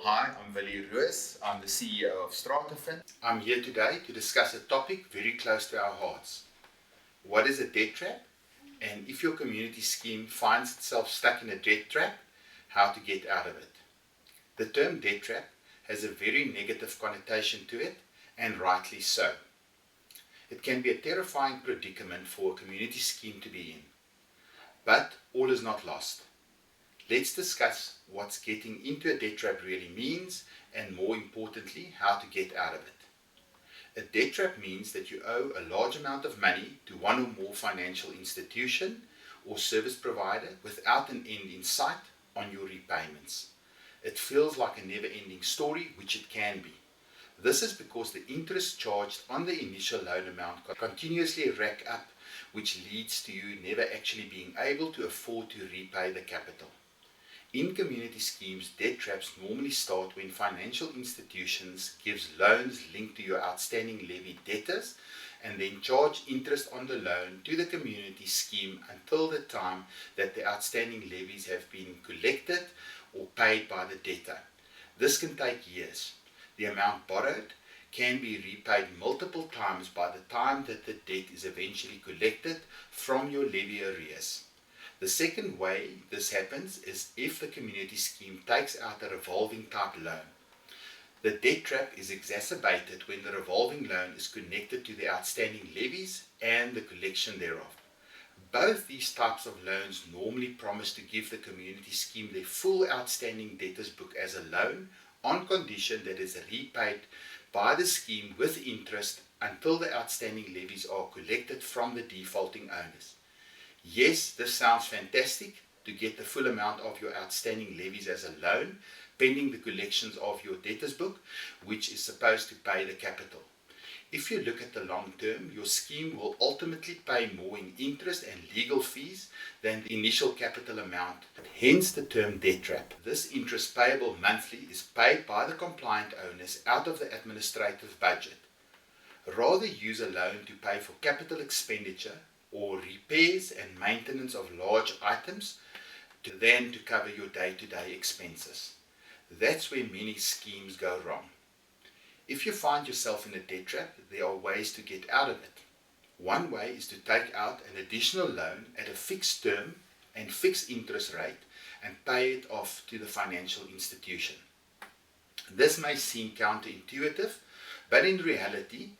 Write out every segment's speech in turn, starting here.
Hi, I'm Willie Roos. I'm the CEO of Stratafin. I'm here today to discuss a topic very close to our hearts. What is a debt trap? And if your community scheme finds itself stuck in a debt trap, how to get out of it. The term debt trap has a very negative connotation to it, and rightly so. It can be a terrifying predicament for a community scheme to be in. But all is not lost. Let's discuss what getting into a debt trap really means, and more importantly, how to get out of it. A debt trap means that you owe a large amount of money to one or more financial institution or service provider without an end in sight on your repayments. It feels like a never-ending story, which it can be. This is because the interest charged on the initial loan amount continuously rack up, which leads to you never actually being able to afford to repay the capital. In community schemes, debt traps normally start when financial institutions gives loans linked to your outstanding levy debtors and then charge interest on the loan to the community scheme until the time that the outstanding levies have been collected or paid by the debtor. This can take years. The amount borrowed can be repaid multiple times by the time that the debt is eventually collected from your levy arrears. The second way this happens is if the community scheme takes out a revolving type loan. The debt trap is exacerbated when the revolving loan is connected to the outstanding levies and the collection thereof. Both these types of loans normally promise to give the community scheme their full outstanding debtors book as a loan on condition that it is repaid by the scheme with interest until the outstanding levies are collected from the defaulting owners. Yes, this sounds fantastic, to get the full amount of your outstanding levies as a loan, pending the collections of your debtors book, which is supposed to pay the capital. If you look at the long term, your scheme will ultimately pay more in interest and legal fees than the initial capital amount, hence the term debt trap. This interest payable monthly is paid by the compliant owners out of the administrative budget. Rather use a loan to pay for capital expenditure or repairs and maintenance of large items than to cover your day-to-day expenses. That's where many schemes go wrong. If you find yourself in a debt trap, there are ways to get out of it. One way is to take out an additional loan at a fixed term and fixed interest rate and pay it off to the financial institution. This may seem counterintuitive, but in reality,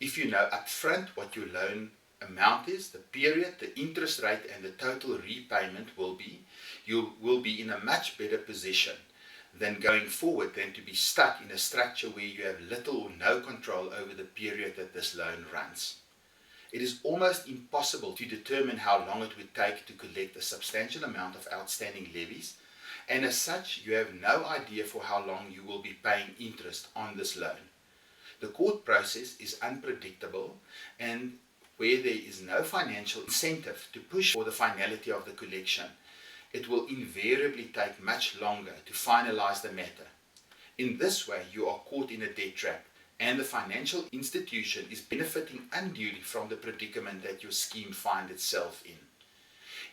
if you know upfront what your loan amount is, the period, the interest rate and the total repayment will be, you will be in a much better position than going forward than to be stuck in a structure where you have little or no control over the period that this loan runs. It is almost impossible to determine how long it would take to collect a substantial amount of outstanding levies, and as such you have no idea for how long you will be paying interest on this loan. The court process is unpredictable, and where there is no financial incentive to push for the finality of the collection, it will invariably take much longer to finalize the matter. In this way, you are caught in a debt trap, and the financial institution is benefiting unduly from the predicament that your scheme finds itself in.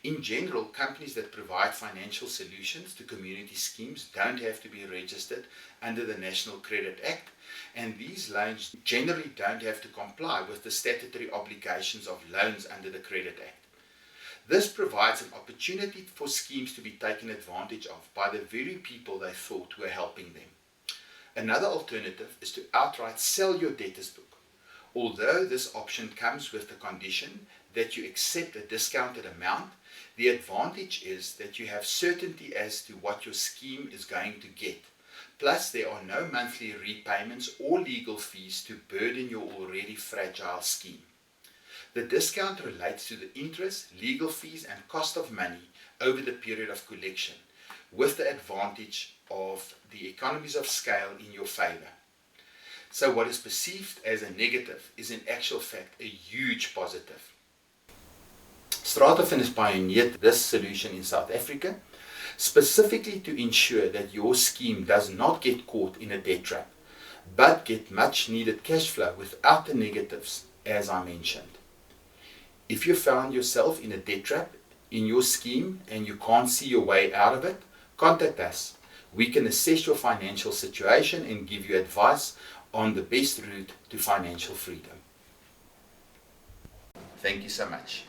In general, companies that provide financial solutions to community schemes don't have to be registered under the National Credit Act, and these loans generally don't have to comply with the statutory obligations of loans under the Credit Act. This provides an opportunity for schemes to be taken advantage of by the very people they thought were helping them. Another alternative is to outright sell your debtors book. Although this option comes with the condition that you accept a discounted amount, the advantage is that you have certainty as to what your scheme is going to get. Plus, there are no monthly repayments or legal fees to burden your already fragile scheme. The discount relates to the interest, legal fees and cost of money over the period of collection, with the advantage of the economies of scale in your favor. So what is perceived as a negative is in actual fact a huge positive. Stratafin has pioneered this solution in South Africa, specifically to ensure that your scheme does not get caught in a debt trap, but get much needed cash flow without the negatives, as I mentioned. If you found yourself in a debt trap in your scheme and you can't see your way out of it, contact us. We can assess your financial situation and give you advice on the best route to financial freedom. Thank you so much.